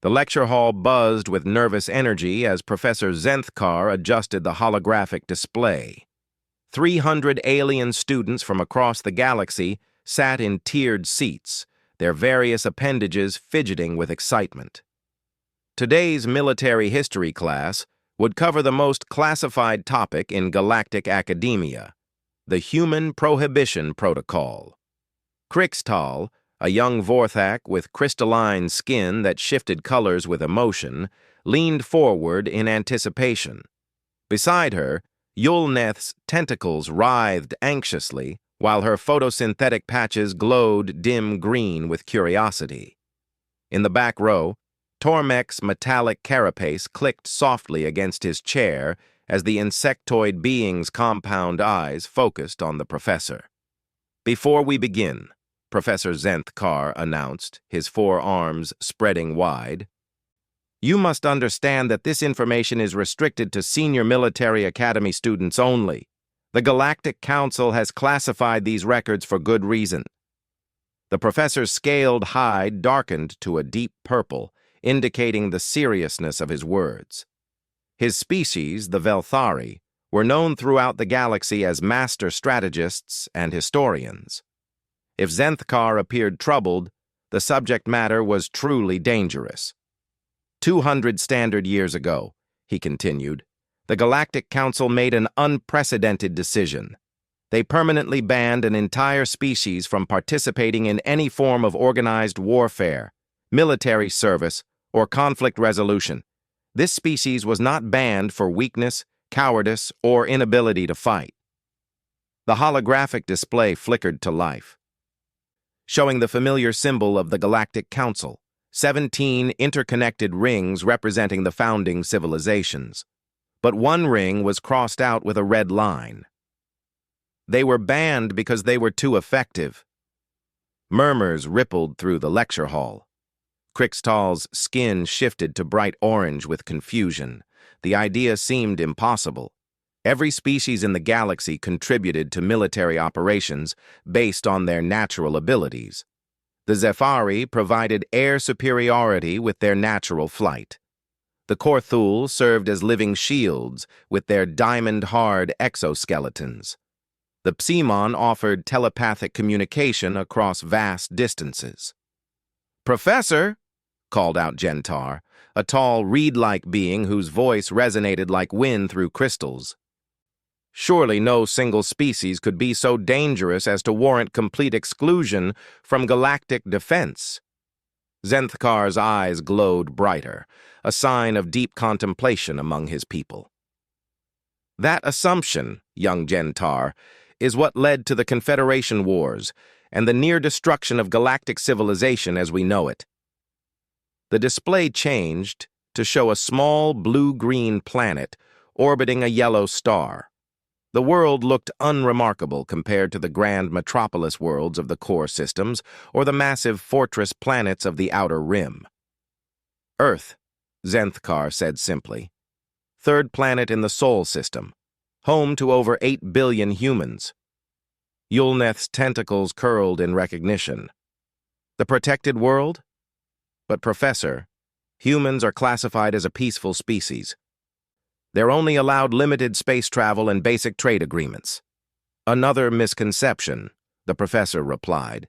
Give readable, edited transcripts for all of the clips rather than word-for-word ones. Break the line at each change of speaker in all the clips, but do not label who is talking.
The lecture hall buzzed with nervous energy as Professor Zenthkar adjusted the holographic display. 300 alien students from across the galaxy sat in tiered seats, their various appendages fidgeting with excitement. Today's military history class would cover the most classified topic in galactic academia, the Human Prohibition Protocol. Krixtal, a young Vorthak with crystalline skin that shifted colors with emotion, leaned forward in anticipation. Beside her, Yulneth's tentacles writhed anxiously, while her photosynthetic patches glowed dim green with curiosity. In the back row, Tormek's metallic carapace clicked softly against his chair as the insectoid being's compound eyes focused on the professor. "Before we begin," Professor Zenthkar announced, his forearms spreading wide, "you must understand that this information is restricted to senior military academy students only. The Galactic Council has classified these records for good reason." The professor's scaled hide darkened to a deep purple, indicating the seriousness of his words. His species, the Velthari, were known throughout the galaxy as master strategists and historians. If Zenthkar appeared troubled, the subject matter was truly dangerous. 200 standard years ago, he continued, the Galactic Council made an unprecedented decision. They permanently banned an entire species from participating in any form of organized warfare, military service, or conflict resolution. This species was not banned for weakness, cowardice, or inability to fight. The holographic display flickered to life, showing the familiar symbol of the Galactic Council, 17 interconnected rings representing the founding civilizations. But one ring was crossed out with a red line. They were banned because they were too effective. Murmurs rippled through the lecture hall. Krixtal's skin shifted to bright orange with confusion. The idea seemed impossible. Every species in the galaxy contributed to military operations based on their natural abilities. The Zephyri provided air superiority with their natural flight. The Korthul served as living shields with their diamond-hard exoskeletons. The Psimon offered telepathic communication across vast distances. "Professor," called out Gentar, a tall, reed-like being whose voice resonated like wind through crystals. "Surely no single species could be so dangerous as to warrant complete exclusion from galactic defense." Zenthkar's eyes glowed brighter, a sign of deep contemplation among his people. "That assumption, young Gentar, is what led to the Confederation Wars and the near destruction of galactic civilization as we know it." The display changed to show a small blue-green planet orbiting a yellow star. The world looked unremarkable compared to the grand metropolis worlds of the core systems or the massive fortress planets of the outer rim. "Earth," Zenthkar said simply. "Third planet in the Sol system, home to over 8 billion humans." Yulneth's tentacles curled in recognition. "The protected world? But Professor, humans are classified as a peaceful species. They're only allowed limited space travel and basic trade agreements." "Another misconception," the professor replied.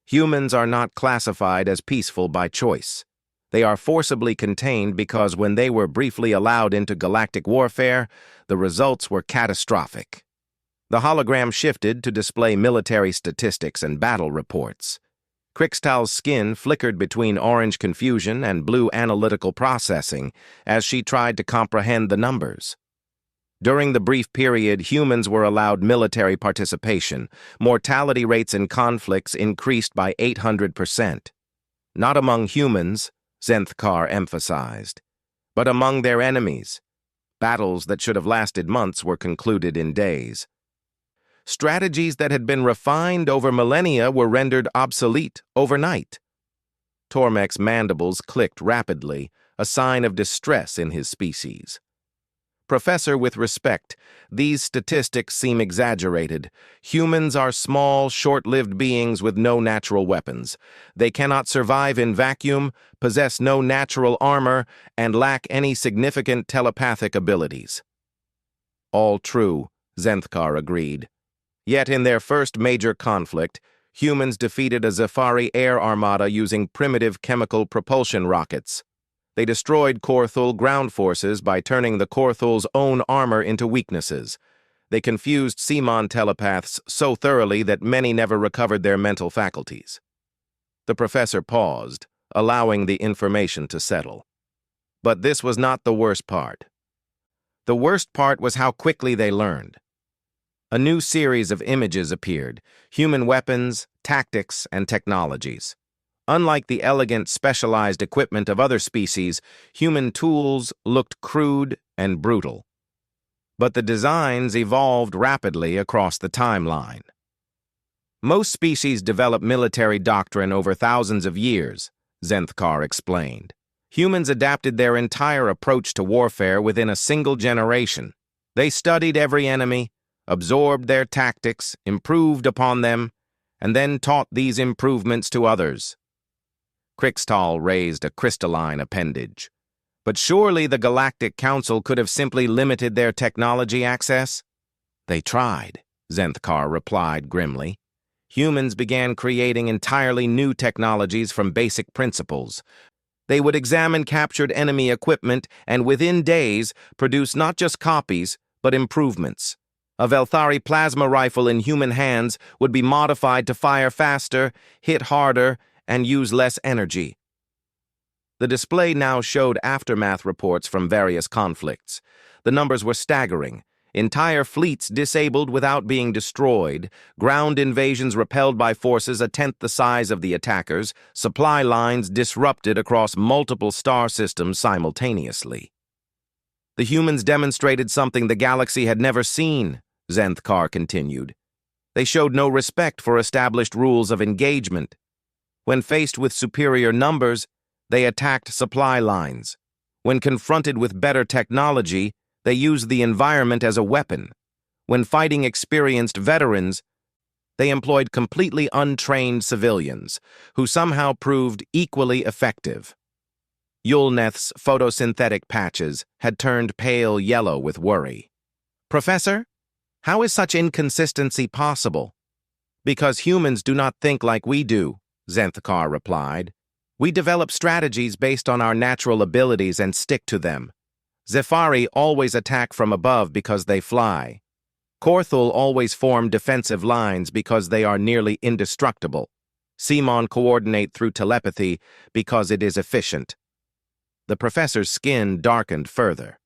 "Humans are not classified as peaceful by choice. They are forcibly contained because when they were briefly allowed into galactic warfare, the results were catastrophic." The hologram shifted to display military statistics and battle reports. Krixtal's skin flickered between orange confusion and blue analytical processing as she tried to comprehend the numbers. During the brief period humans were allowed military participation, mortality rates in conflicts increased by 800%. Not among humans, Zenthkar emphasized, but among their enemies. Battles that should have lasted months were concluded in days. Strategies that had been refined over millennia were rendered obsolete overnight. Tormek's mandibles clicked rapidly, a sign of distress in his species. Professor, with respect, these statistics seem exaggerated. Humans are small, short-lived beings with no natural weapons. They cannot survive in vacuum, possess no natural armor, and lack any significant telepathic abilities. All true, Zenthkar agreed. Yet in their first major conflict, humans defeated a Zefari air armada using primitive chemical propulsion rockets. They destroyed Korthul ground forces by turning the Korthul's own armor into weaknesses. They confused Simon telepaths so thoroughly that many never recovered their mental faculties. The professor paused, allowing the information to settle. But this was not the worst part. The worst part was how quickly they learned. A new series of images appeared, human weapons, tactics, and technologies. Unlike the elegant, specialized equipment of other species, human tools looked crude and brutal. But the designs evolved rapidly across the timeline. Most species develop military doctrine over thousands of years, Zenthkar explained. Humans adapted their entire approach to warfare within a single generation. They studied every enemy, absorbed their tactics, improved upon them, and then taught these improvements to others. Krixtal raised a crystalline appendage. But surely the Galactic Council could have simply limited their technology access? They tried, Zenthkar replied grimly. Humans began creating entirely new technologies from basic principles. They would examine captured enemy equipment and within days produce not just copies, but improvements. A Velthari plasma rifle in human hands would be modified to fire faster, hit harder, and use less energy. The display now showed aftermath reports from various conflicts. The numbers were staggering. Entire fleets disabled without being destroyed, ground invasions repelled by forces a tenth the size of the attackers, supply lines disrupted across multiple star systems simultaneously. The humans demonstrated something the galaxy had never seen, Zenthkar continued. They showed no respect for established rules of engagement. When faced with superior numbers, they attacked supply lines. When confronted with better technology, they used the environment as a weapon. When fighting experienced veterans, they employed completely untrained civilians, who somehow proved equally effective. Yulneth's photosynthetic patches had turned pale yellow with worry. Professor, how is such inconsistency possible? Because humans do not think like we do, Zenthkar replied. We develop strategies based on our natural abilities and stick to them. Zefari always attack from above because they fly. Korthul always form defensive lines because they are nearly indestructible. Simon coordinate through telepathy because it is efficient. The professor's skin darkened further.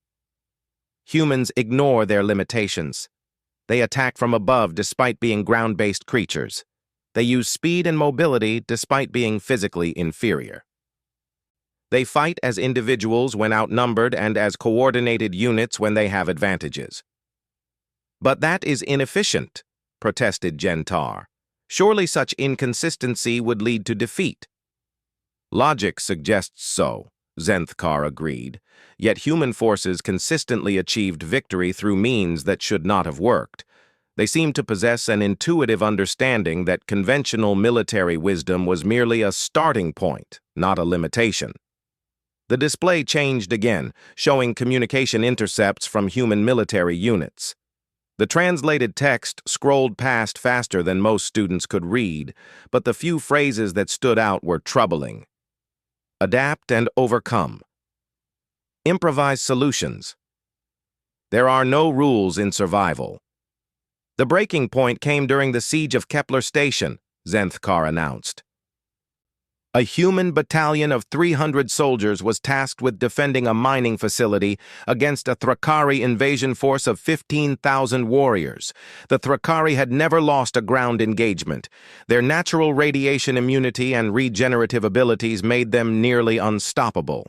Humans ignore their limitations. They attack from above despite being ground-based creatures. They use speed and mobility despite being physically inferior. They fight as individuals when outnumbered and as coordinated units when they have advantages. But that is inefficient, protested Gentar. Surely such inconsistency would lead to defeat. Logic suggests so, Zenthkar agreed, yet human forces consistently achieved victory through means that should not have worked. They seemed to possess an intuitive understanding that conventional military wisdom was merely a starting point, not a limitation. The display changed again, showing communication intercepts from human military units. The translated text scrolled past faster than most students could read, but the few phrases that stood out were troubling. Adapt and overcome. Improvise solutions. There are no rules in survival. The breaking point came during the siege of Kepler Station, Zenthkar announced. A human battalion of 300 soldiers was tasked with defending a mining facility against a Thrakari invasion force of 15,000 warriors. The Thrakari had never lost a ground engagement. Their natural radiation immunity and regenerative abilities made them nearly unstoppable.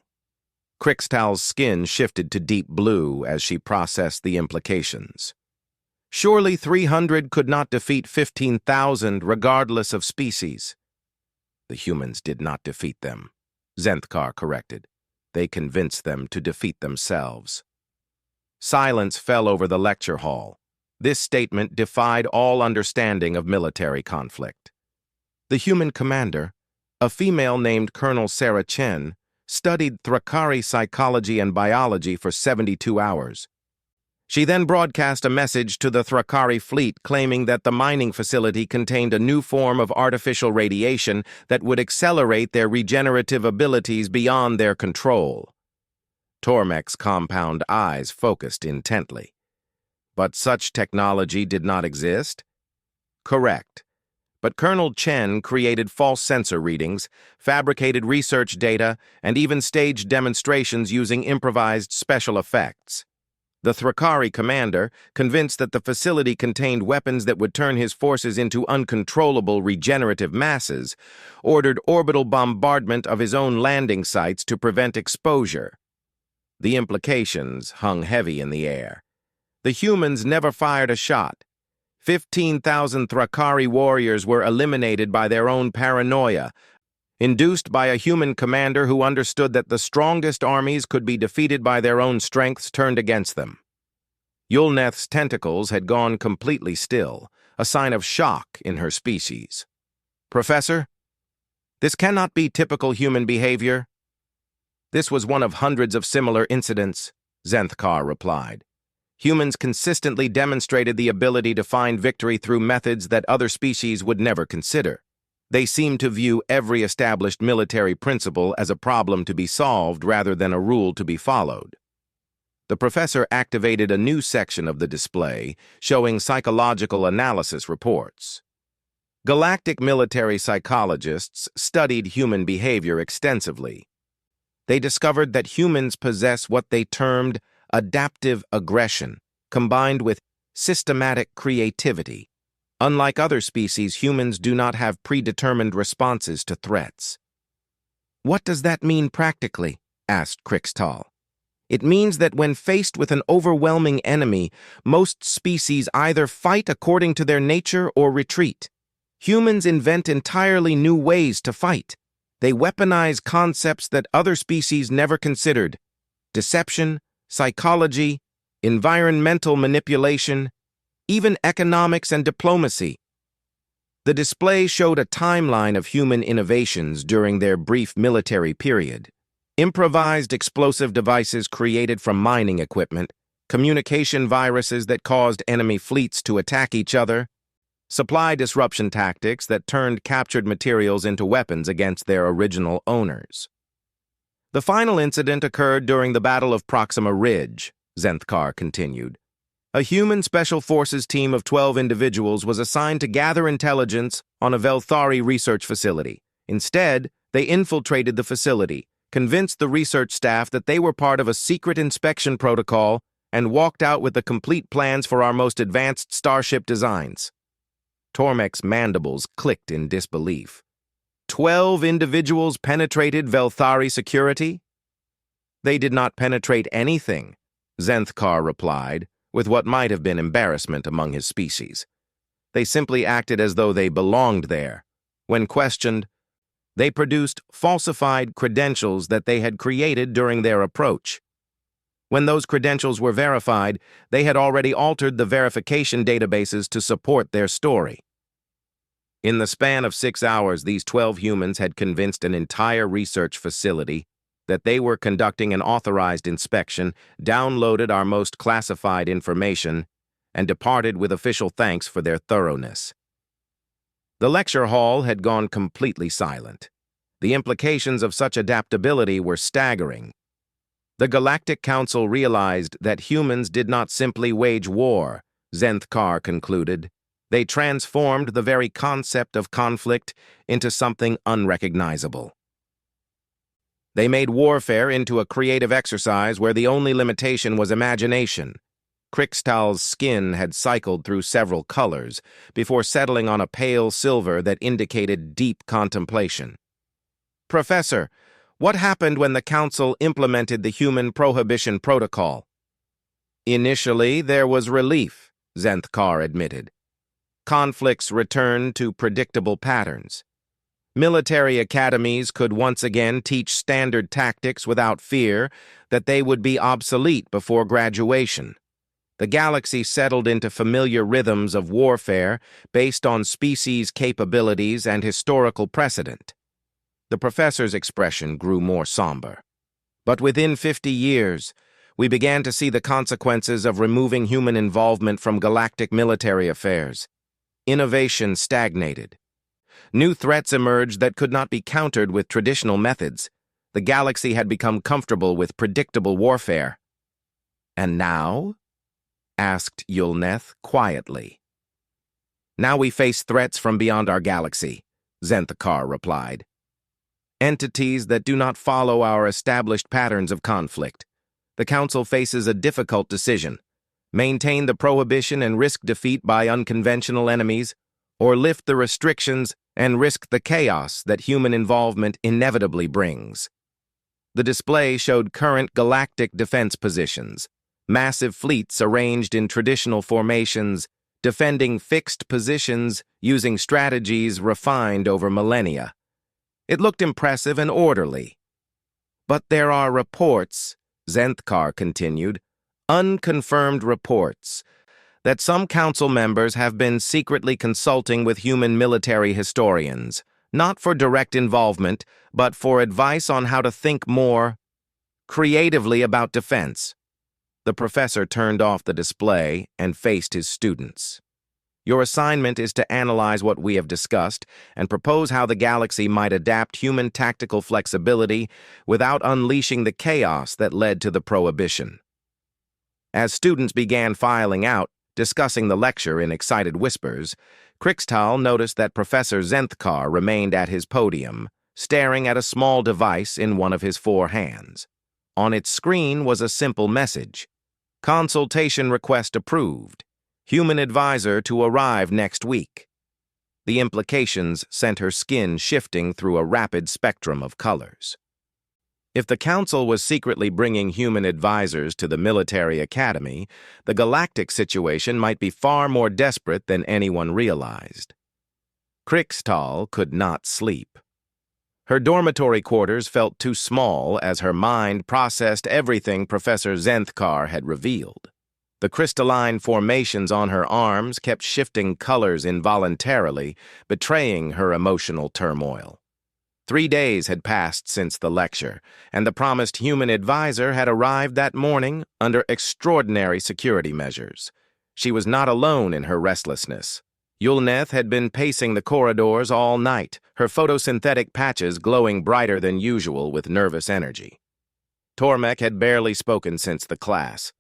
Krixtal's skin shifted to deep blue as she processed the implications. Surely 300 could not defeat 15,000 regardless of species. The humans did not defeat them, Zenthkar corrected. They convinced them to defeat themselves. Silence fell over the lecture hall. This statement defied all understanding of military conflict. The human commander, a female named Colonel Sarah Chen, studied Thrakari psychology and biology for 72 hours. She then broadcast a message to the Thrakari fleet claiming that the mining facility contained a new form of artificial radiation that would accelerate their regenerative abilities beyond their control. Tormek's compound eyes focused intently. But such technology did not exist? Correct. But Colonel Chen created false sensor readings, fabricated research data, and even staged demonstrations using improvised special effects. The Thrakari commander, convinced that the facility contained weapons that would turn his forces into uncontrollable regenerative masses, ordered orbital bombardment of his own landing sites to prevent exposure. The implications hung heavy in the air. The humans never fired a shot. 15,000 Thrakari warriors were eliminated by their own paranoia, induced by a human commander who understood that the strongest armies could be defeated by their own strengths turned against them. Yulneth's tentacles had gone completely still, a sign of shock in her species. Professor, this cannot be typical human behavior. This was one of hundreds of similar incidents, Zenthkar replied. Humans consistently demonstrated the ability to find victory through methods that other species would never consider. They seemed to view every established military principle as a problem to be solved rather than a rule to be followed. The professor activated a new section of the display, showing psychological analysis reports. Galactic military psychologists studied human behavior extensively. They discovered that humans possess what they termed adaptive aggression, combined with systematic creativity. Unlike other species, humans do not have predetermined responses to threats. What does that mean practically? Asked Krixtal. It means that when faced with an overwhelming enemy, most species either fight according to their nature or retreat. Humans invent entirely new ways to fight. They weaponize concepts that other species never considered: deception, psychology, environmental manipulation, even economics and diplomacy. The display showed a timeline of human innovations during their brief military period. Improvised explosive devices created from mining equipment, communication viruses that caused enemy fleets to attack each other, supply disruption tactics that turned captured materials into weapons against their original owners. The final incident occurred during the Battle of Proxima Ridge, Zenthkar continued. A human special forces team of 12 individuals was assigned to gather intelligence on a Velthari research facility. Instead, they infiltrated the facility, convinced the research staff that they were part of a secret inspection protocol, and walked out with the complete plans for our most advanced starship designs. Tormek's mandibles clicked in disbelief. 12 individuals penetrated Velthari security? They did not penetrate anything, Zenthkar replied, with what might have been embarrassment among his species. They simply acted as though they belonged there. When questioned, they produced falsified credentials that they had created during their approach. When those credentials were verified, they had already altered the verification databases to support their story. In the span of 6 hours, these 12 humans had convinced an entire research facility that they were conducting an authorized inspection, downloaded our most classified information, and departed with official thanks for their thoroughness. The lecture hall had gone completely silent. The implications of such adaptability were staggering. The Galactic Council realized that humans did not simply wage war, Zenthkar concluded. They transformed the very concept of conflict into something unrecognizable. They made warfare into a creative exercise where the only limitation was imagination. Krixtal's skin had cycled through several colors before settling on a pale silver that indicated deep contemplation. Professor, what happened when the Council implemented the Human Prohibition Protocol? Initially, there was relief, Zenthkar admitted. Conflicts returned to predictable patterns. Military academies could once again teach standard tactics without fear that they would be obsolete before graduation. The galaxy settled into familiar rhythms of warfare based on species capabilities and historical precedent. The professor's expression grew more somber. But within 50 years, we began to see the consequences of removing human involvement from galactic military affairs. Innovation stagnated. New threats emerged that could not be countered with traditional methods. The galaxy had become comfortable with predictable warfare. "And now?" asked Yulneth quietly. "Now we face threats from beyond our galaxy," Zenthkar replied. "Entities that do not follow our established patterns of conflict. The Council faces a difficult decision: maintain the prohibition and risk defeat by unconventional enemies, or lift the restrictions and risk the chaos that human involvement inevitably brings." The display showed current galactic defense positions. Massive fleets arranged in traditional formations, defending fixed positions using strategies refined over millennia. It looked impressive and orderly. "But there are reports," Zenthkar continued, "unconfirmed reports, that some council members have been secretly consulting with human military historians, not for direct involvement, but for advice on how to think more creatively about defense." The professor turned off the display and faced his students. "Your assignment is to analyze what we have discussed and propose how the galaxy might adapt human tactical flexibility without unleashing the chaos that led to the prohibition." As students began filing out, discussing the lecture in excited whispers, Krixtal noticed that Professor Zenthkar remained at his podium, staring at a small device in one of his 4 hands. On its screen was a simple message: "Consultation request approved. Human advisor to arrive next week." The implications sent her skin shifting through a rapid spectrum of colors. If the Council was secretly bringing human advisors to the military academy, the galactic situation might be far more desperate than anyone realized. Krixtal could not sleep. Her dormitory quarters felt too small as her mind processed everything Professor Zenthkar had revealed. The crystalline formations on her arms kept shifting colors involuntarily, betraying her emotional turmoil. 3 days had passed since the lecture, and the promised human advisor had arrived that morning under extraordinary security measures. She was not alone in her restlessness. Yulneth had been pacing the corridors all night, her photosynthetic patches glowing brighter than usual with nervous energy. Tormek had barely spoken since the class,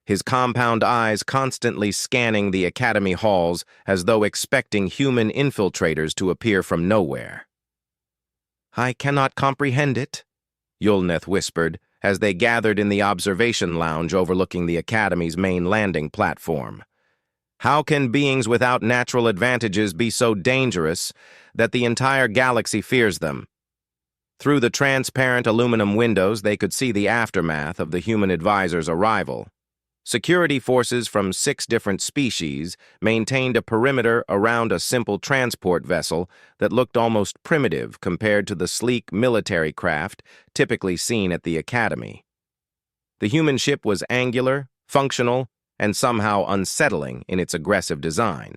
his compound eyes constantly scanning the academy halls as though expecting human infiltrators to appear from nowhere. "I cannot comprehend it," Yulneth whispered as they gathered in the observation lounge overlooking the academy's main landing platform. "How can beings without natural advantages be so dangerous that the entire galaxy fears them?" Through the transparent aluminum windows, they could see the aftermath of the human advisor's arrival. Security forces from 6 different species maintained a perimeter around a simple transport vessel that looked almost primitive compared to the sleek military craft typically seen at the academy. The human ship was angular, functional, and somehow unsettling in its aggressive design.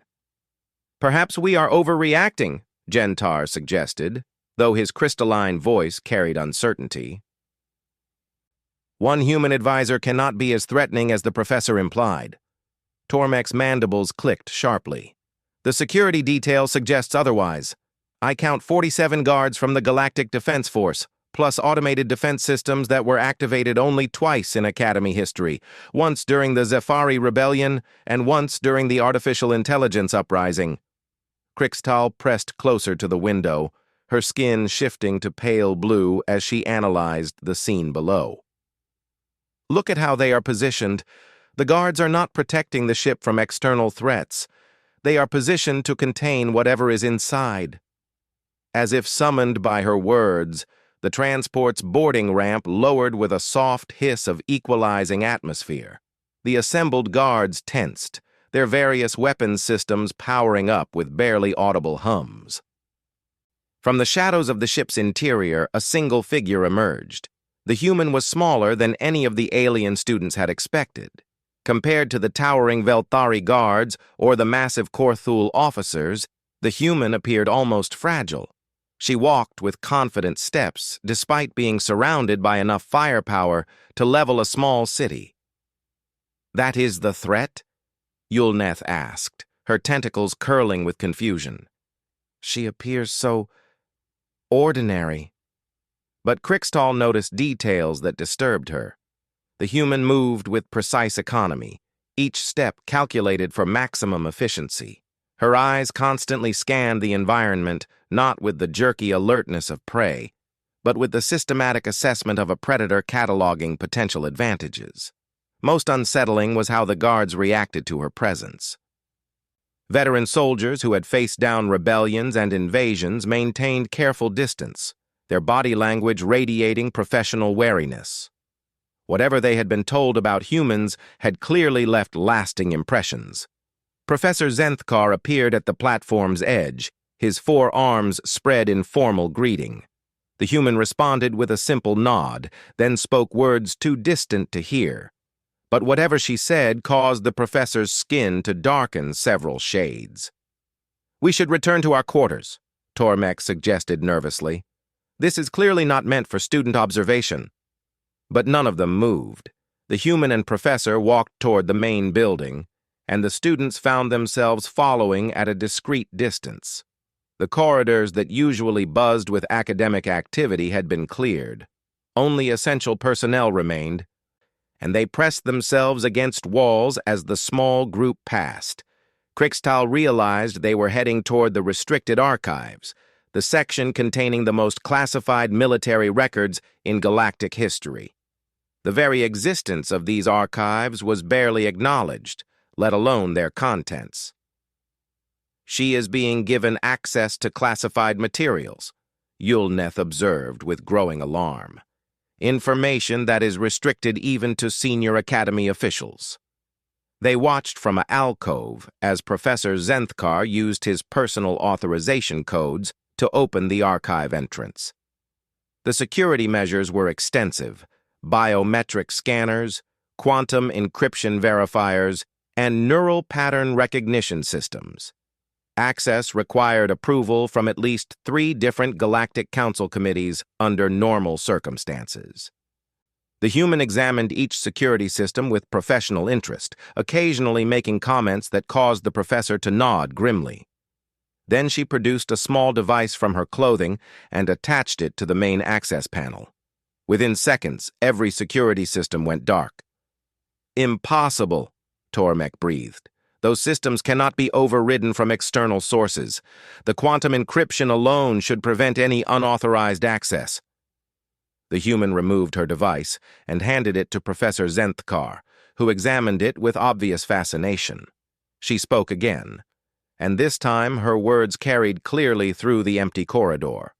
"Perhaps we are overreacting," Gentar suggested, though his crystalline voice carried uncertainty. "One human advisor cannot be as threatening as the professor implied." Tormek's mandibles clicked sharply. "The security detail suggests otherwise. I count 47 guards from the Galactic Defense Force, plus automated defense systems that were activated only twice in Academy history, once during the Zephyri Rebellion and once during the Artificial Intelligence Uprising." Krixtal pressed closer to the window, her skin shifting to pale blue as she analyzed the scene below. "Look at how they are positioned. The guards are not protecting the ship from external threats. They are positioned to contain whatever is inside." As if summoned by her words, the transport's boarding ramp lowered with a soft hiss of equalizing atmosphere. The assembled guards tensed, their various weapons systems powering up with barely audible hums. From the shadows of the ship's interior, a single figure emerged. The human was smaller than any of the alien students had expected. Compared to the towering Velthari guards or the massive Korthul officers, the human appeared almost fragile. She walked with confident steps, despite being surrounded by enough firepower to level a small city. "That is the threat?" Yulneth asked, her tentacles curling with confusion. "She appears so ordinary." But Krixtal noticed details that disturbed her. The human moved with precise economy, each step calculated for maximum efficiency. Her eyes constantly scanned the environment, not with the jerky alertness of prey, but with the systematic assessment of a predator cataloging potential advantages. Most unsettling was how the guards reacted to her presence. Veteran soldiers who had faced down rebellions and invasions maintained careful distance, their body language radiating professional wariness. Whatever they had been told about humans had clearly left lasting impressions. Professor Zenthkar appeared at the platform's edge, his 4 arms spread in formal greeting. The human responded with a simple nod, then spoke words too distant to hear. But whatever she said caused the professor's skin to darken several shades. "We should return to our quarters," Tormek suggested nervously. "This is clearly not meant for student observation." But none of them moved. The human and professor walked toward the main building, and the students found themselves following at a discreet distance. The corridors that usually buzzed with academic activity had been cleared. Only essential personnel remained, and they pressed themselves against walls as the small group passed. Krixtal realized they were heading toward the restricted archives, the section containing the most classified military records in galactic history. The very existence of these archives was barely acknowledged, let alone their contents. "She is being given access to classified materials," Yulneth observed with growing alarm. "Information that is restricted even to senior academy officials." They watched from an alcove as Professor Zenthkar used his personal authorization codes to open the archive entrance. The security measures were extensive: biometric scanners, quantum encryption verifiers, and neural pattern recognition systems. Access required approval from at least 3 different Galactic Council committees under normal circumstances. The human examined each security system with professional interest, occasionally making comments that caused the professor to nod grimly. Then she produced a small device from her clothing and attached it to the main access panel. Within seconds, every security system went dark. "Impossible," Tormek breathed. "Those systems cannot be overridden from external sources. The quantum encryption alone should prevent any unauthorized access." The human removed her device and handed it to Professor Zenthkar, who examined it with obvious fascination. She spoke again, and this time her words carried clearly through the empty corridor.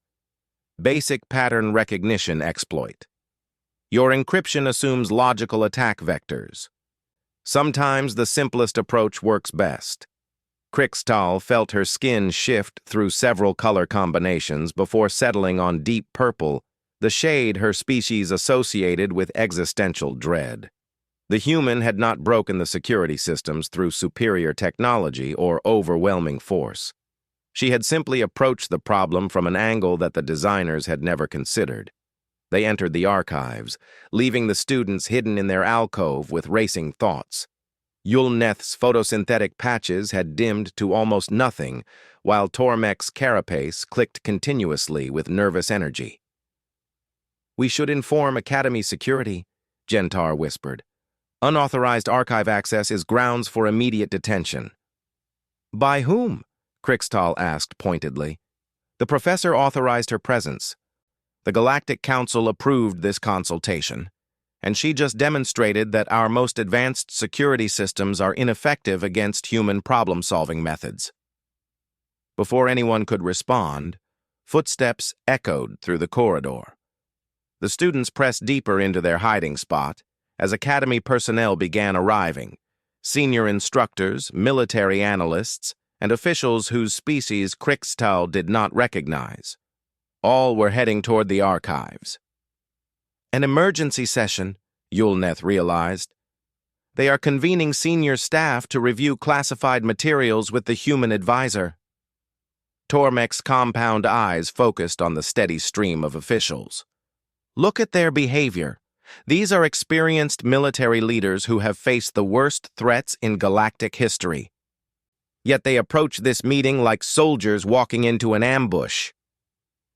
"Basic pattern recognition exploit. Your encryption assumes logical attack vectors. Sometimes the simplest approach works best." Krixtal felt her skin shift through several color combinations before settling on deep purple, the shade her species associated with existential dread. The human had not broken the security systems through superior technology or overwhelming force. She had simply approached the problem from an angle that the designers had never considered. They entered the archives, leaving the students hidden in their alcove with racing thoughts. Yulneth's photosynthetic patches had dimmed to almost nothing, while Tormek's carapace clicked continuously with nervous energy. "We should inform Academy security," Gentar whispered. "Unauthorized archive access is grounds for immediate detention." "By whom?" Krixtal asked pointedly. "The professor authorized her presence. The Galactic Council approved this consultation, and she just demonstrated that our most advanced security systems are ineffective against human problem-solving methods." Before anyone could respond, footsteps echoed through the corridor. The students pressed deeper into their hiding spot as Academy personnel began arriving: senior instructors, military analysts, and officials whose species Krixtal did not recognize. All were heading toward the archives. An emergency session, Yulneth realized. They are convening senior staff to review classified materials with the human advisor. Tormek's compound eyes focused on the steady stream of officials. Look at their behavior. These are experienced military leaders who have faced the worst threats in galactic history. Yet they approach this meeting like soldiers walking into an ambush.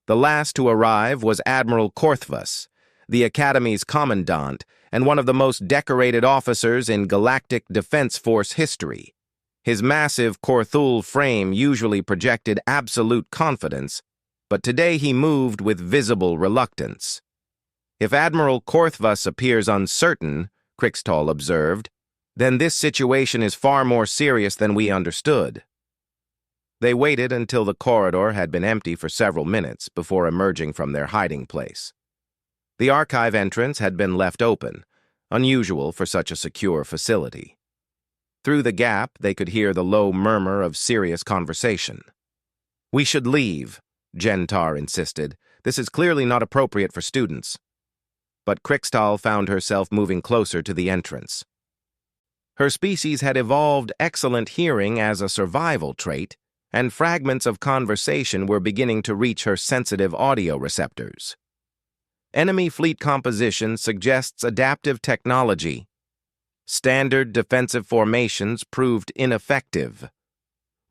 The last to arrive was Admiral Korthvas, the Academy's commandant and one of the most decorated officers in Galactic Defense Force history. His massive Korthul frame usually projected absolute confidence, but today he moved with visible reluctance. If Admiral Korthvas appears uncertain, Krixtal observed, then this situation is far more serious than we understood. They waited until the corridor had been empty for several minutes before emerging from their hiding place. The archive entrance had been left open, unusual for such a secure facility. Through the gap, they could hear the low murmur of serious conversation. "We should leave," Gentar insisted. "This is clearly not appropriate for students." But Krixtal found herself moving closer to the entrance. Her species had evolved excellent hearing as a survival trait, and fragments of conversation were beginning to reach her sensitive audio receptors. Enemy fleet composition suggests adaptive technology. Standard defensive formations proved ineffective.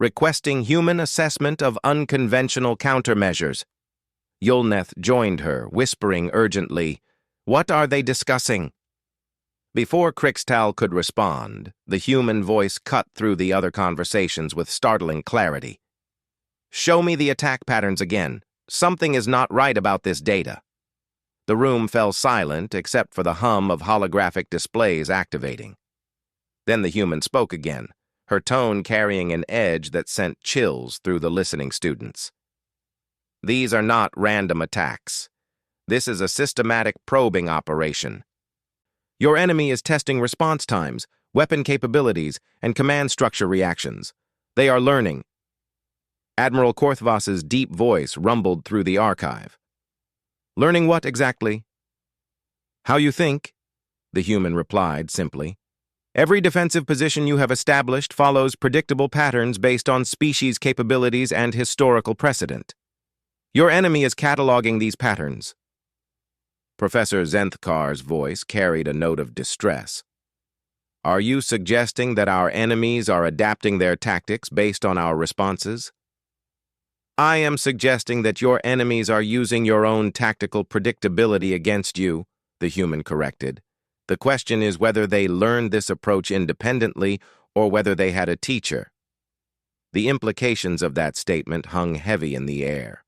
Requesting human assessment of unconventional countermeasures. Yulneth joined her, whispering urgently, "What are they discussing?" Before Krixtal could respond, the human voice cut through the other conversations with startling clarity. "Show me the attack patterns again. Something is not right about this data." The room fell silent except for the hum of holographic displays activating. Then the human spoke again, her tone carrying an edge that sent chills through the listening students. "These are not random attacks. This is a systematic probing operation. Your enemy is testing response times, weapon capabilities, and command structure reactions. They are learning." Admiral Korthvas's deep voice rumbled through the archive. "Learning what exactly?" "How you think," the human replied simply. "Every defensive position you have established follows predictable patterns based on species capabilities and historical precedent. Your enemy is cataloging these patterns." Professor Zenthkar's voice carried a note of distress. "Are you suggesting that our enemies are adapting their tactics based on our responses?" "I am suggesting that your enemies are using your own tactical predictability against you," the human corrected. "The question is whether they learned this approach independently or whether they had a teacher." The implications of that statement hung heavy in the air.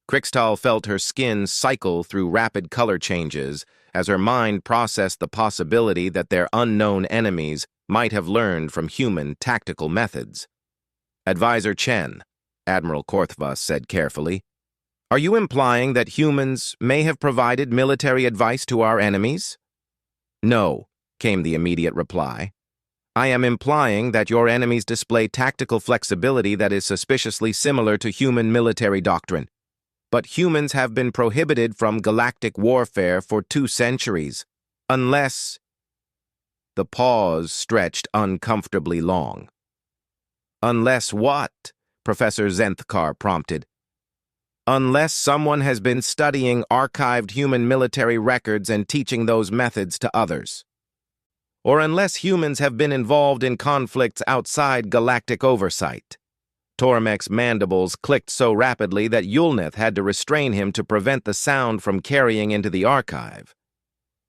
Krixtal felt her skin cycle through rapid color changes as her mind processed the possibility that their unknown enemies might have learned from human tactical methods. "Advisor Chen," Admiral Korthvas said carefully, "are you implying that humans may have provided military advice to our enemies?" "No," came the immediate reply. "I am implying that your enemies display tactical flexibility that is suspiciously similar to human military doctrine. But humans have been prohibited from galactic warfare for 2 centuries, unless—" The pause stretched uncomfortably long. "Unless what?" Professor Zenthkar prompted. "Unless someone has been studying archived human military records and teaching those methods to others. Or unless humans have been involved in conflicts outside galactic oversight." Tormek's mandibles clicked so rapidly that Yulneth had to restrain him to prevent the sound from carrying into the archive.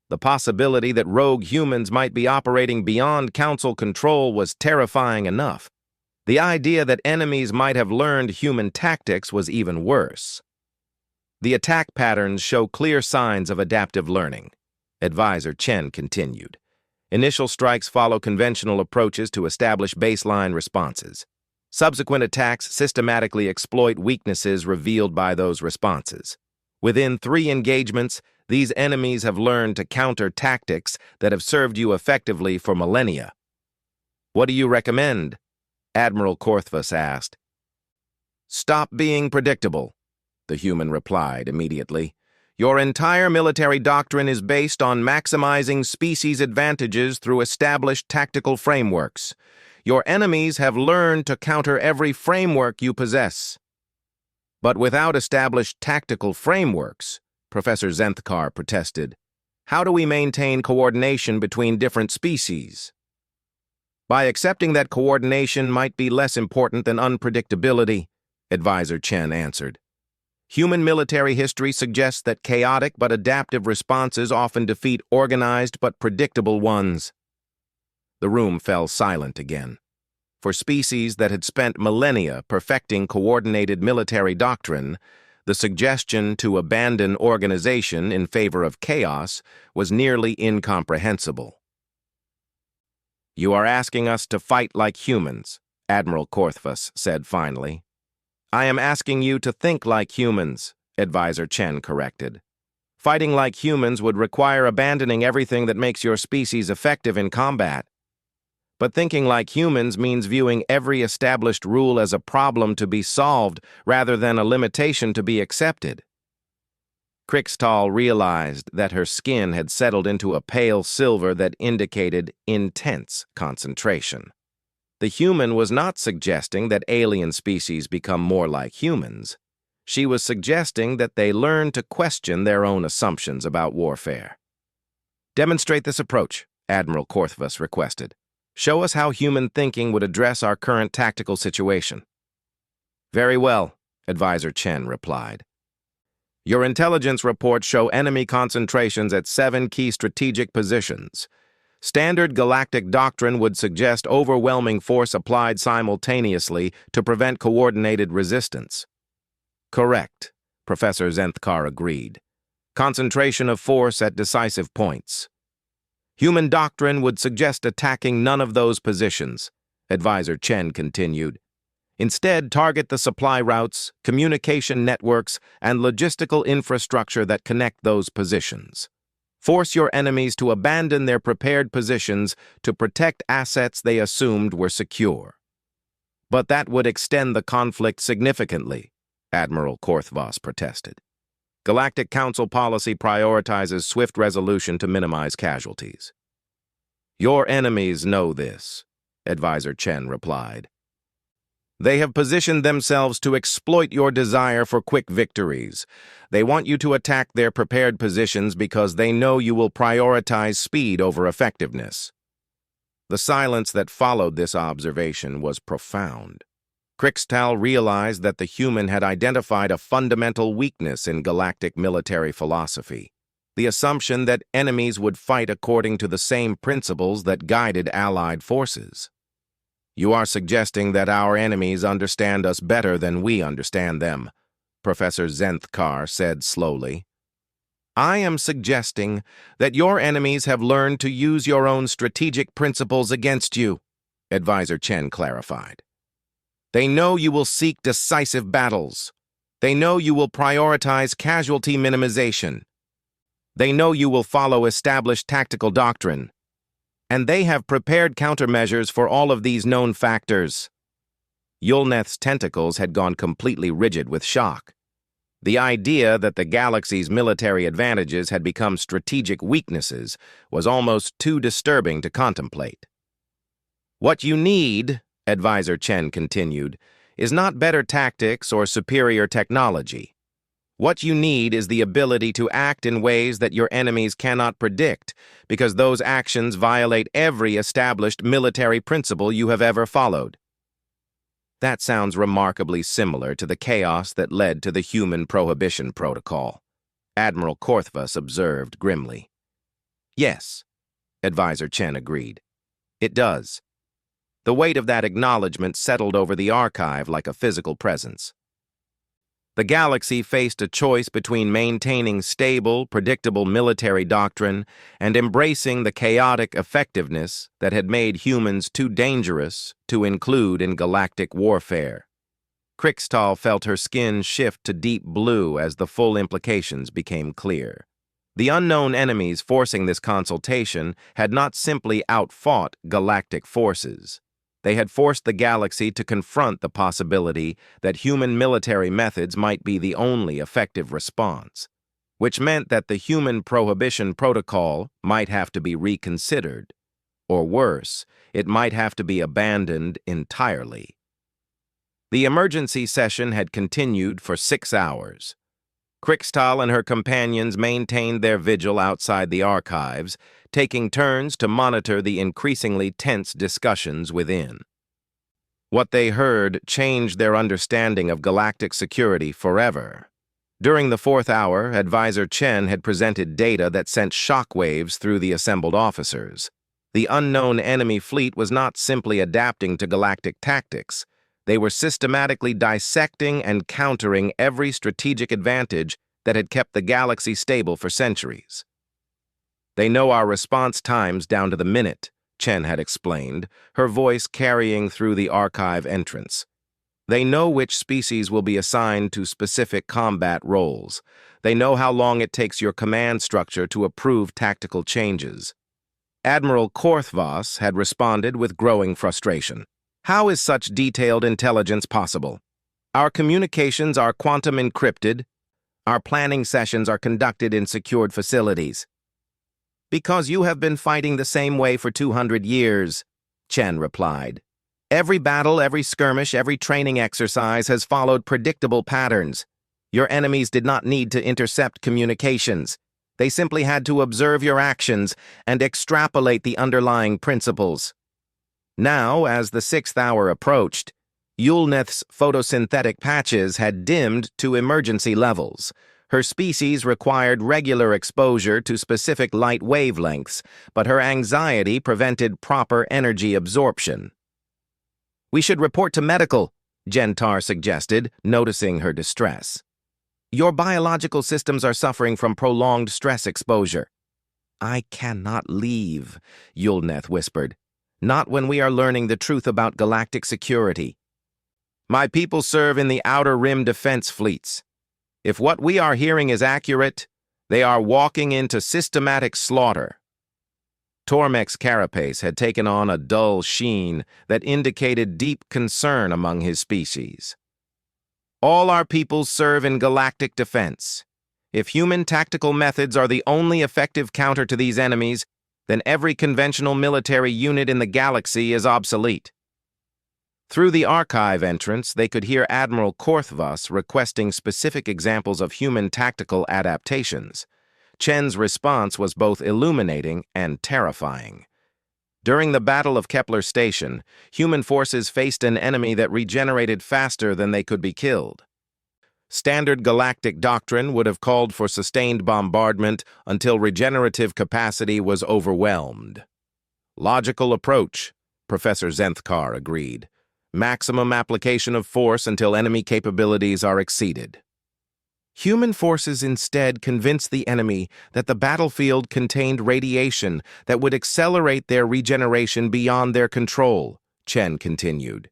The possibility that rogue humans might be operating beyond Council control was terrifying enough. The idea that enemies might have learned human tactics was even worse. "The attack patterns show clear signs of adaptive learning," Advisor Chen continued. "Initial strikes follow conventional approaches to establish baseline responses. Subsequent attacks systematically exploit weaknesses revealed by those responses. Within 3 engagements, these enemies have learned to counter tactics that have served you effectively for millennia." "What do you recommend?" Admiral Korthvas asked. "Stop being predictable. the human replied immediately. Your entire military doctrine is based on maximizing species advantages through established tactical frameworks. Your enemies have learned to counter every framework you possess. But without established tactical frameworks, Professor Zenthkar protested, how do we maintain coordination between different species? By accepting that coordination might be less important than unpredictability, Advisor Chen answered. Human military history suggests that chaotic but adaptive responses often defeat organized but predictable ones. The room fell silent again. For species that had spent millennia perfecting coordinated military doctrine, the suggestion to abandon organization in favor of chaos was nearly incomprehensible. You are asking us to fight like humans, Admiral Korthvas said finally. I am asking you to think like humans, Advisor Chen corrected. Fighting like humans would require abandoning everything that makes your species effective in combat. But thinking like humans means viewing every established rule as a problem to be solved rather than a limitation to be accepted. Krixtal realized that her skin had settled into a pale silver that indicated intense concentration. The human was not suggesting that alien species become more like humans. She was suggesting that they learn to question their own assumptions about warfare. Demonstrate this approach, Admiral Korthvas requested. Show us how human thinking would address our current tactical situation. Very well, Advisor Chen replied. Your intelligence reports show enemy concentrations at 7 key strategic positions. Standard galactic doctrine would suggest overwhelming force applied simultaneously to prevent coordinated resistance. Correct, Professor Zenthkar agreed. Concentration of force at decisive points. Human doctrine would suggest attacking none of those positions, Advisor Chen continued. Instead, target the supply routes, communication networks, and logistical infrastructure that connect those positions. Force your enemies to abandon their prepared positions to protect assets they assumed were secure. But that would extend the conflict significantly, Admiral Korthvas protested. Galactic Council policy prioritizes swift resolution to minimize casualties. Your enemies know this, Advisor Chen replied. They have positioned themselves to exploit your desire for quick victories. They want you to attack their prepared positions because they know you will prioritize speed over effectiveness. The silence that followed this observation was profound. Krixtal realized that the human had identified a fundamental weakness in galactic military philosophy, the assumption that enemies would fight according to the same principles that guided Allied forces. You are suggesting that our enemies understand us better than we understand them, Professor Zenthkar said slowly. I am suggesting that your enemies have learned to use your own strategic principles against you, Advisor Chen clarified. They know you will seek decisive battles. They know you will prioritize casualty minimization. They know you will follow established tactical doctrine. And they have prepared countermeasures for all of these known factors. Yulneth's tentacles had gone completely rigid with shock. The idea that the galaxy's military advantages had become strategic weaknesses was almost too disturbing to contemplate. What you need, Advisor Chen continued, is not better tactics or superior technology. What you need is the ability to act in ways that your enemies cannot predict, because those actions violate every established military principle you have ever followed. That sounds remarkably similar to the chaos that led to the Human Prohibition Protocol, Admiral Korthvas observed grimly. Yes, Advisor Chen agreed. It does. The weight of that acknowledgement settled over the archive like a physical presence. The galaxy faced a choice between maintaining stable, predictable military doctrine and embracing the chaotic effectiveness that had made humans too dangerous to include in galactic warfare. Krixtal felt her skin shift to deep blue as the full implications became clear. The unknown enemies forcing this consultation had not simply outfought galactic forces. They had forced the galaxy to confront the possibility that human military methods might be the only effective response, which meant that the human prohibition protocol might have to be reconsidered, or worse, it might have to be abandoned entirely. The emergency session had continued for 6 hours. Krixtal and her companions maintained their vigil outside the archives, taking turns to monitor the increasingly tense discussions within. What they heard changed their understanding of galactic security forever. During the 4th hour, Advisor Chen had presented data that sent shockwaves through the assembled officers. The unknown enemy fleet was not simply adapting to galactic tactics. They were systematically dissecting and countering every strategic advantage that had kept the galaxy stable for centuries. They know our response times down to the minute, Chen had explained, her voice carrying through the archive entrance. They know which species will be assigned to specific combat roles. They know how long it takes your command structure to approve tactical changes. Admiral Korthvas had responded with growing frustration. How is such detailed intelligence possible? Our communications are quantum encrypted. Our planning sessions are conducted in secured facilities. Because you have been fighting the same way for 200 years, Chen replied. Every battle, every skirmish, every training exercise has followed predictable patterns. Your enemies did not need to intercept communications. They simply had to observe your actions and extrapolate the underlying principles. Now, as the 6th hour approached, Yulneth's photosynthetic patches had dimmed to emergency levels. Her species required regular exposure to specific light wavelengths, but her anxiety prevented proper energy absorption. We should report to medical, Gentar suggested, noticing her distress. Your biological systems are suffering from prolonged stress exposure. I cannot leave, Yulneth whispered. Not when we are learning the truth about galactic security. My people serve in the Outer Rim defense fleets. If what we are hearing is accurate, they are walking into systematic slaughter. Tormek's carapace had taken on a dull sheen that indicated deep concern among his species. All our peoples serve in galactic defense. If human tactical methods are the only effective counter to these enemies, then every conventional military unit in the galaxy is obsolete. Through the archive entrance, they could hear Admiral Korthvas requesting specific examples of human tactical adaptations. Chen's response was both illuminating and terrifying. During the Battle of Kepler Station, human forces faced an enemy that regenerated faster than they could be killed. Standard galactic doctrine would have called for sustained bombardment until regenerative capacity was overwhelmed. Logical approach, Professor Zenthkar agreed. Maximum application of force until enemy capabilities are exceeded. Human forces instead convinced the enemy that the battlefield contained radiation that would accelerate their regeneration beyond their control, Chen continued.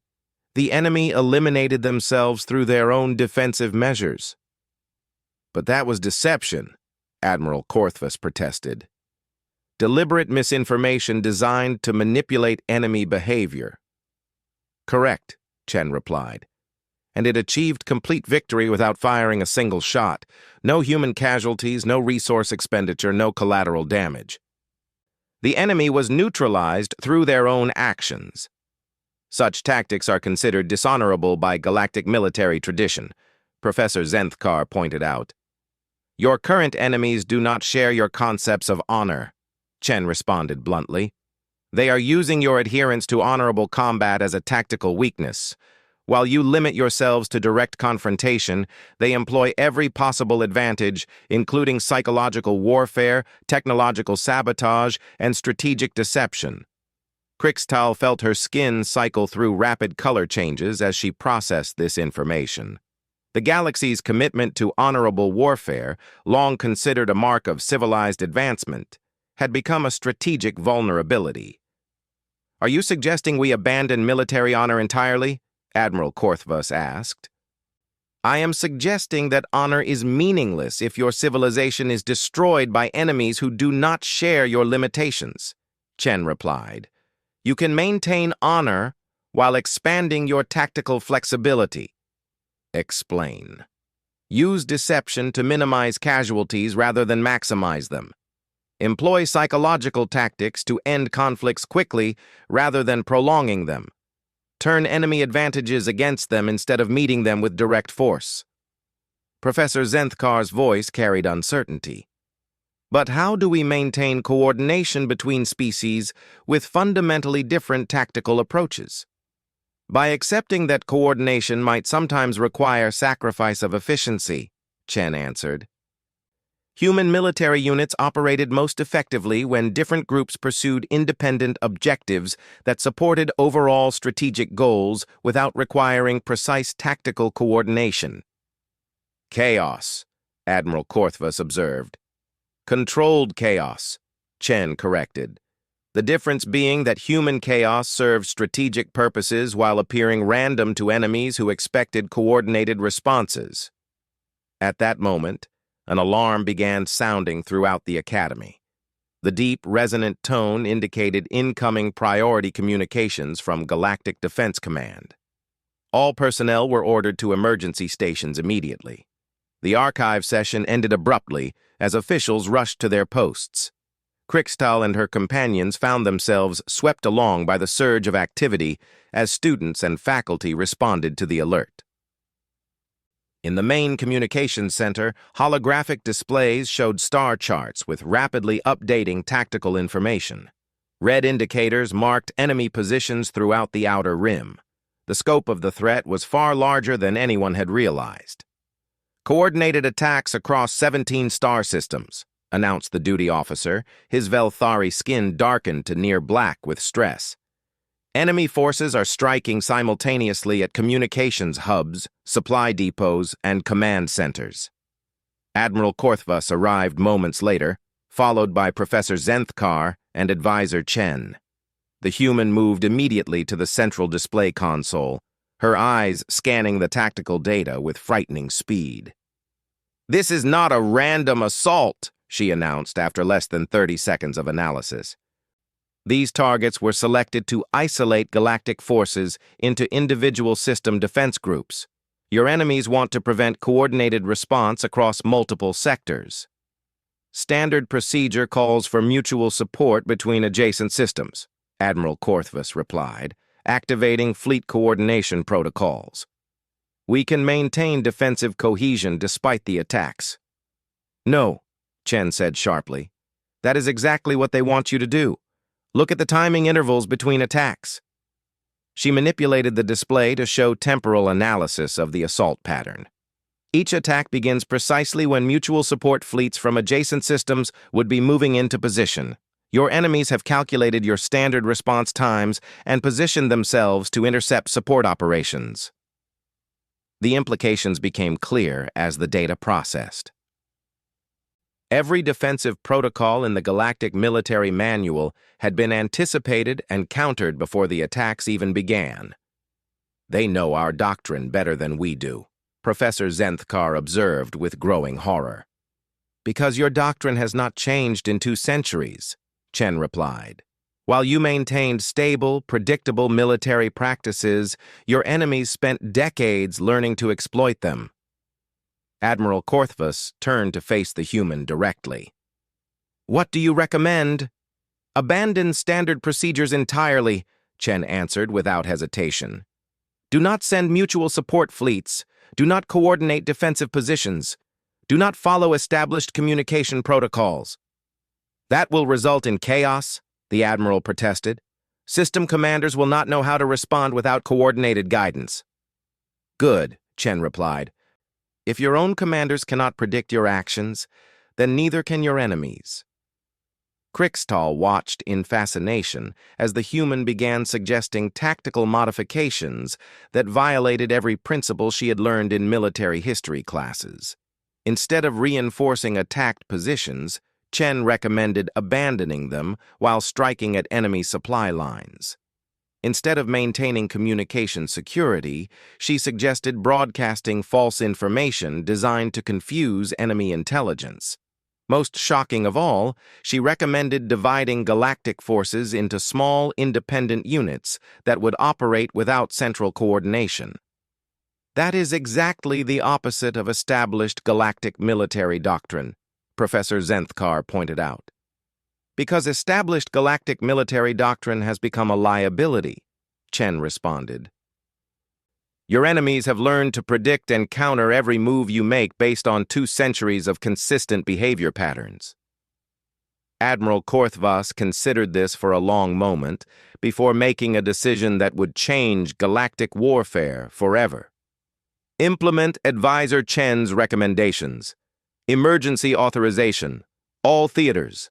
The enemy eliminated themselves through their own defensive measures. But that was deception, Admiral Korthvas protested. Deliberate misinformation designed to manipulate enemy behavior. Correct, Chen replied. And it achieved complete victory without firing a single shot. No human casualties, no resource expenditure, no collateral damage. The enemy was neutralized through their own actions. Such tactics are considered dishonorable by galactic military tradition, Professor Zenthkar pointed out. Your current enemies do not share your concepts of honor, Chen responded bluntly. They are using your adherence to honorable combat as a tactical weakness. While you limit yourselves to direct confrontation, they employ every possible advantage, including psychological warfare, technological sabotage, and strategic deception. Krixtal felt her skin cycle through rapid color changes as she processed this information. The galaxy's commitment to honorable warfare, long considered a mark of civilized advancement, had become a strategic vulnerability. Are you suggesting we abandon military honor entirely? Admiral Korthvas asked. I am suggesting that honor is meaningless if your civilization is destroyed by enemies who do not share your limitations, Chen replied. You can maintain honor while expanding your tactical flexibility. Explain. Use deception to minimize casualties rather than maximize them. Employ psychological tactics to end conflicts quickly rather than prolonging them. Turn enemy advantages against them instead of meeting them with direct force. Professor Zenthkar's voice carried uncertainty. But how do we maintain coordination between species with fundamentally different tactical approaches? By accepting that coordination might sometimes require sacrifice of efficiency, Chen answered. Human military units operated most effectively when different groups pursued independent objectives that supported overall strategic goals without requiring precise tactical coordination. Chaos, Admiral Korthvas observed. Controlled chaos, Chen corrected. The difference being that human chaos served strategic purposes while appearing random to enemies who expected coordinated responses. At that moment, an alarm began sounding throughout the academy. The deep, resonant tone indicated incoming priority communications from Galactic Defense Command. All personnel were ordered to emergency stations immediately. The archive session ended abruptly as officials rushed to their posts. Krikstal and her companions found themselves swept along by the surge of activity as students and faculty responded to the alert. In the main communications center, holographic displays showed star charts with rapidly updating tactical information. Red indicators marked enemy positions throughout the outer rim. The scope of the threat was far larger than anyone had realized. Coordinated attacks across 17 star systems, announced the duty officer, his Velthari skin darkened to near black with stress. Enemy forces are striking simultaneously at communications hubs, supply depots, and command centers. Admiral Korthvas arrived moments later, followed by Professor Zenthkar and Advisor Chen. The human moved immediately to the central display console, her eyes scanning the tactical data with frightening speed. "This is not a random assault," she announced after less than 30 seconds of analysis. These targets were selected to isolate galactic forces into individual system defense groups. Your enemies want to prevent coordinated response across multiple sectors. Standard procedure calls for mutual support between adjacent systems, Admiral Korthvas replied, activating fleet coordination protocols. We can maintain defensive cohesion despite the attacks. No, Chen said sharply. That is exactly what they want you to do. Look at the timing intervals between attacks. She manipulated the display to show temporal analysis of the assault pattern. Each attack begins precisely when mutual support fleets from adjacent systems would be moving into position. Your enemies have calculated your standard response times and positioned themselves to intercept support operations. The implications became clear as the data processed. Every defensive protocol in the Galactic Military Manual had been anticipated and countered before the attacks even began. They know our doctrine better than we do, Professor Zenthkar observed with growing horror. Because your doctrine has not changed in 2 centuries, Chen replied. While you maintained stable, predictable military practices, your enemies spent decades learning to exploit them. Admiral Korthvas turned to face the human directly. What do you recommend? Abandon standard procedures entirely, Chen answered without hesitation. Do not send mutual support fleets. Do not coordinate defensive positions. Do not follow established communication protocols. That will result in chaos, the Admiral protested. System commanders will not know how to respond without coordinated guidance. Good, Chen replied. If your own commanders cannot predict your actions, then neither can your enemies. Krikstal watched in fascination as the human began suggesting tactical modifications that violated every principle she had learned in military history classes. Instead of reinforcing attacked positions, Chen recommended abandoning them while striking at enemy supply lines. Instead of maintaining communication security, she suggested broadcasting false information designed to confuse enemy intelligence. Most shocking of all, she recommended dividing galactic forces into small, independent units that would operate without central coordination. That is exactly the opposite of established galactic military doctrine, Professor Zenthkar pointed out. Because established galactic military doctrine has become a liability, Chen responded. Your enemies have learned to predict and counter every move you make based on 2 centuries of consistent behavior patterns. Admiral Korthvas considered this for a long moment before making a decision that would change galactic warfare forever. Implement Advisor Chen's recommendations. Emergency authorization. All theaters.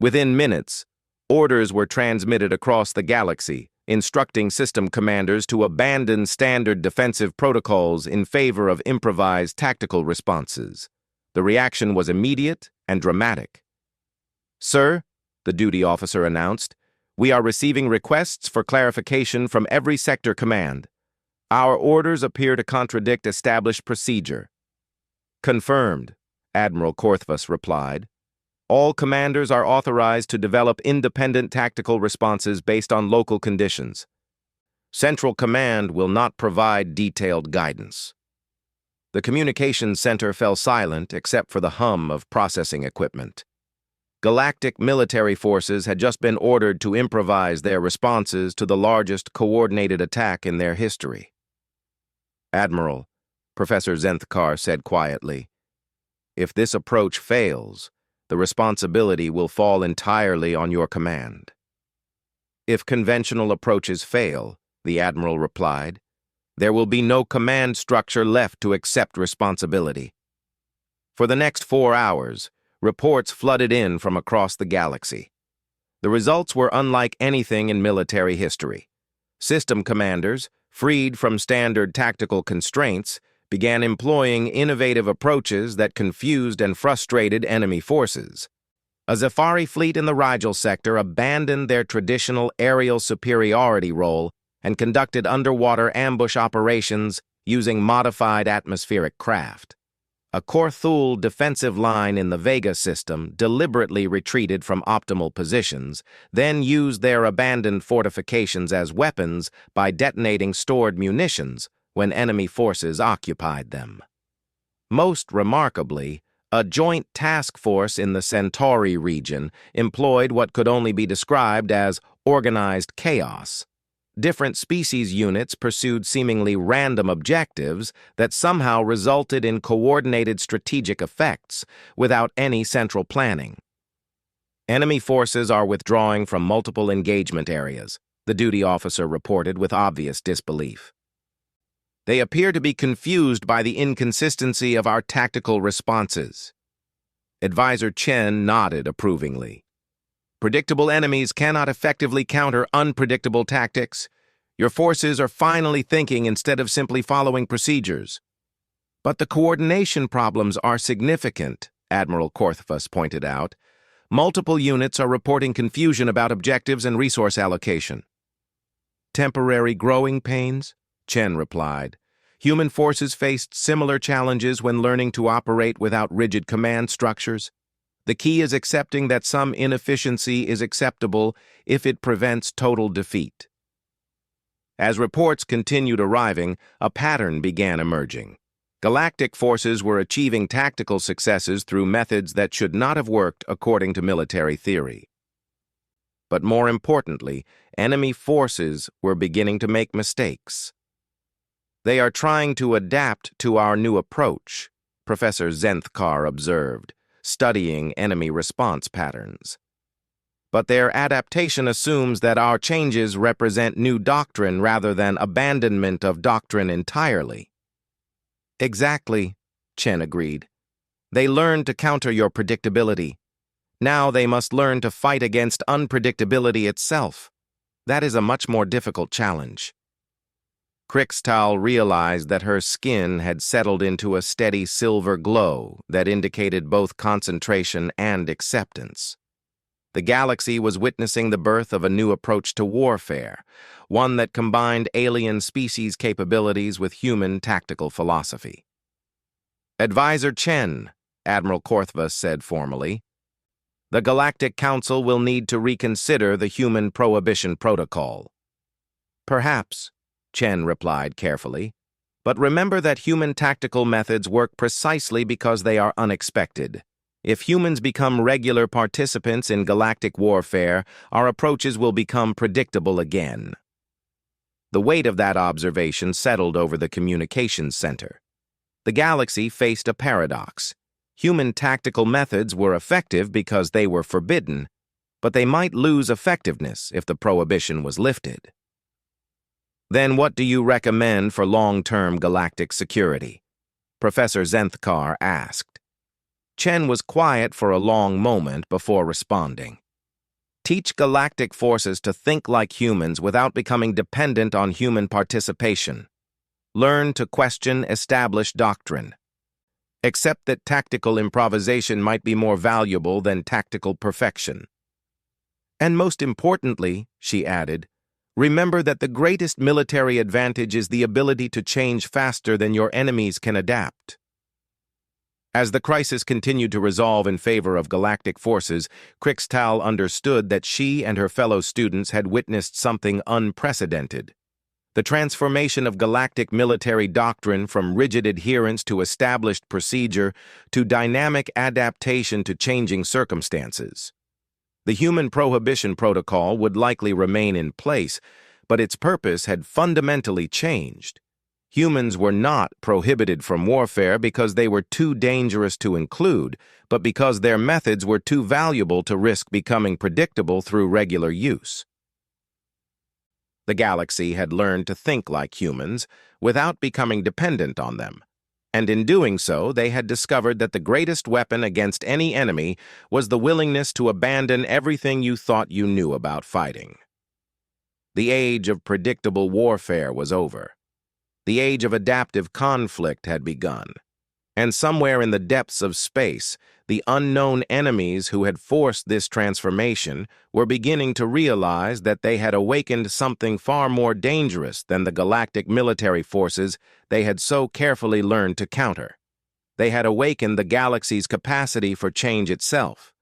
Within minutes, orders were transmitted across the galaxy, instructing system commanders to abandon standard defensive protocols in favor of improvised tactical responses. The reaction was immediate and dramatic. Sir, the duty officer announced, we are receiving requests for clarification from every sector command. Our orders appear to contradict established procedure. Confirmed, Admiral Korthvas replied. All commanders are authorized to develop independent tactical responses based on local conditions. Central Command will not provide detailed guidance. The communications center fell silent except for the hum of processing equipment. Galactic military forces had just been ordered to improvise their responses to the largest coordinated attack in their history. Admiral, Professor Zenthkar said quietly, if this approach fails, the responsibility will fall entirely on your command. If conventional approaches fail, the Admiral replied, there will be no command structure left to accept responsibility. For the next 4 hours, reports flooded in from across the galaxy. The results were unlike anything in military history. System commanders, freed from standard tactical constraints, began employing innovative approaches that confused and frustrated enemy forces. A Zephyri fleet in the Rigel sector abandoned their traditional aerial superiority role and conducted underwater ambush operations using modified atmospheric craft. A Korthul defensive line in the Vega system deliberately retreated from optimal positions, then used their abandoned fortifications as weapons by detonating stored munitions when enemy forces occupied them. Most remarkably, a joint task force in the Centauri region employed what could only be described as organized chaos. Different species units pursued seemingly random objectives that somehow resulted in coordinated strategic effects without any central planning. Enemy forces are withdrawing from multiple engagement areas, the duty officer reported with obvious disbelief. They appear to be confused by the inconsistency of our tactical responses. Advisor Chen nodded approvingly. Predictable enemies cannot effectively counter unpredictable tactics. Your forces are finally thinking instead of simply following procedures. But the coordination problems are significant, Admiral Korthvas pointed out. Multiple units are reporting confusion about objectives and resource allocation. Temporary growing pains? Chen replied. Human forces faced similar challenges when learning to operate without rigid command structures. The key is accepting that some inefficiency is acceptable if it prevents total defeat. As reports continued arriving, a pattern began emerging. Galactic forces were achieving tactical successes through methods that should not have worked according to military theory. But more importantly, enemy forces were beginning to make mistakes. They are trying to adapt to our new approach, Professor Zenthkar observed, studying enemy response patterns. But their adaptation assumes that our changes represent new doctrine rather than abandonment of doctrine entirely. Exactly, Chen agreed. They learned to counter your predictability. Now they must learn to fight against unpredictability itself. That is a much more difficult challenge. Krixtal realized that her skin had settled into a steady silver glow that indicated both concentration and acceptance. The galaxy was witnessing the birth of a new approach to warfare, one that combined alien species capabilities with human tactical philosophy. Advisor Chen, Admiral Korthva said formally. The Galactic Council will need to reconsider the Human Prohibition Protocol. Perhaps, Chen replied carefully, but remember that human tactical methods work precisely because they are unexpected. If humans become regular participants in galactic warfare, our approaches will become predictable again. The weight of that observation settled over the communications center. The galaxy faced a paradox. Human tactical methods were effective because they were forbidden, but they might lose effectiveness if the prohibition was lifted. Then what do you recommend for long-term galactic security? Professor Zenthkar asked. Chen was quiet for a long moment before responding. Teach galactic forces to think like humans without becoming dependent on human participation. Learn to question established doctrine. Accept that tactical improvisation might be more valuable than tactical perfection. And most importantly, she added, remember that the greatest military advantage is the ability to change faster than your enemies can adapt. As the crisis continued to resolve in favor of galactic forces, Krixtal understood that she and her fellow students had witnessed something unprecedented. The transformation of galactic military doctrine from rigid adherence to established procedure to dynamic adaptation to changing circumstances. The Human Prohibition Protocol would likely remain in place, but its purpose had fundamentally changed. Humans were not prohibited from warfare because they were too dangerous to include, but because their methods were too valuable to risk becoming predictable through regular use. The galaxy had learned to think like humans without becoming dependent on them, and in doing so, they had discovered that the greatest weapon against any enemy was the willingness to abandon everything you thought you knew about fighting. The age of predictable warfare was over. The age of adaptive conflict had begun, and somewhere in the depths of space, the unknown enemies who had forced this transformation were beginning to realize that they had awakened something far more dangerous than the galactic military forces they had so carefully learned to counter. They had awakened the galaxy's capacity for change itself.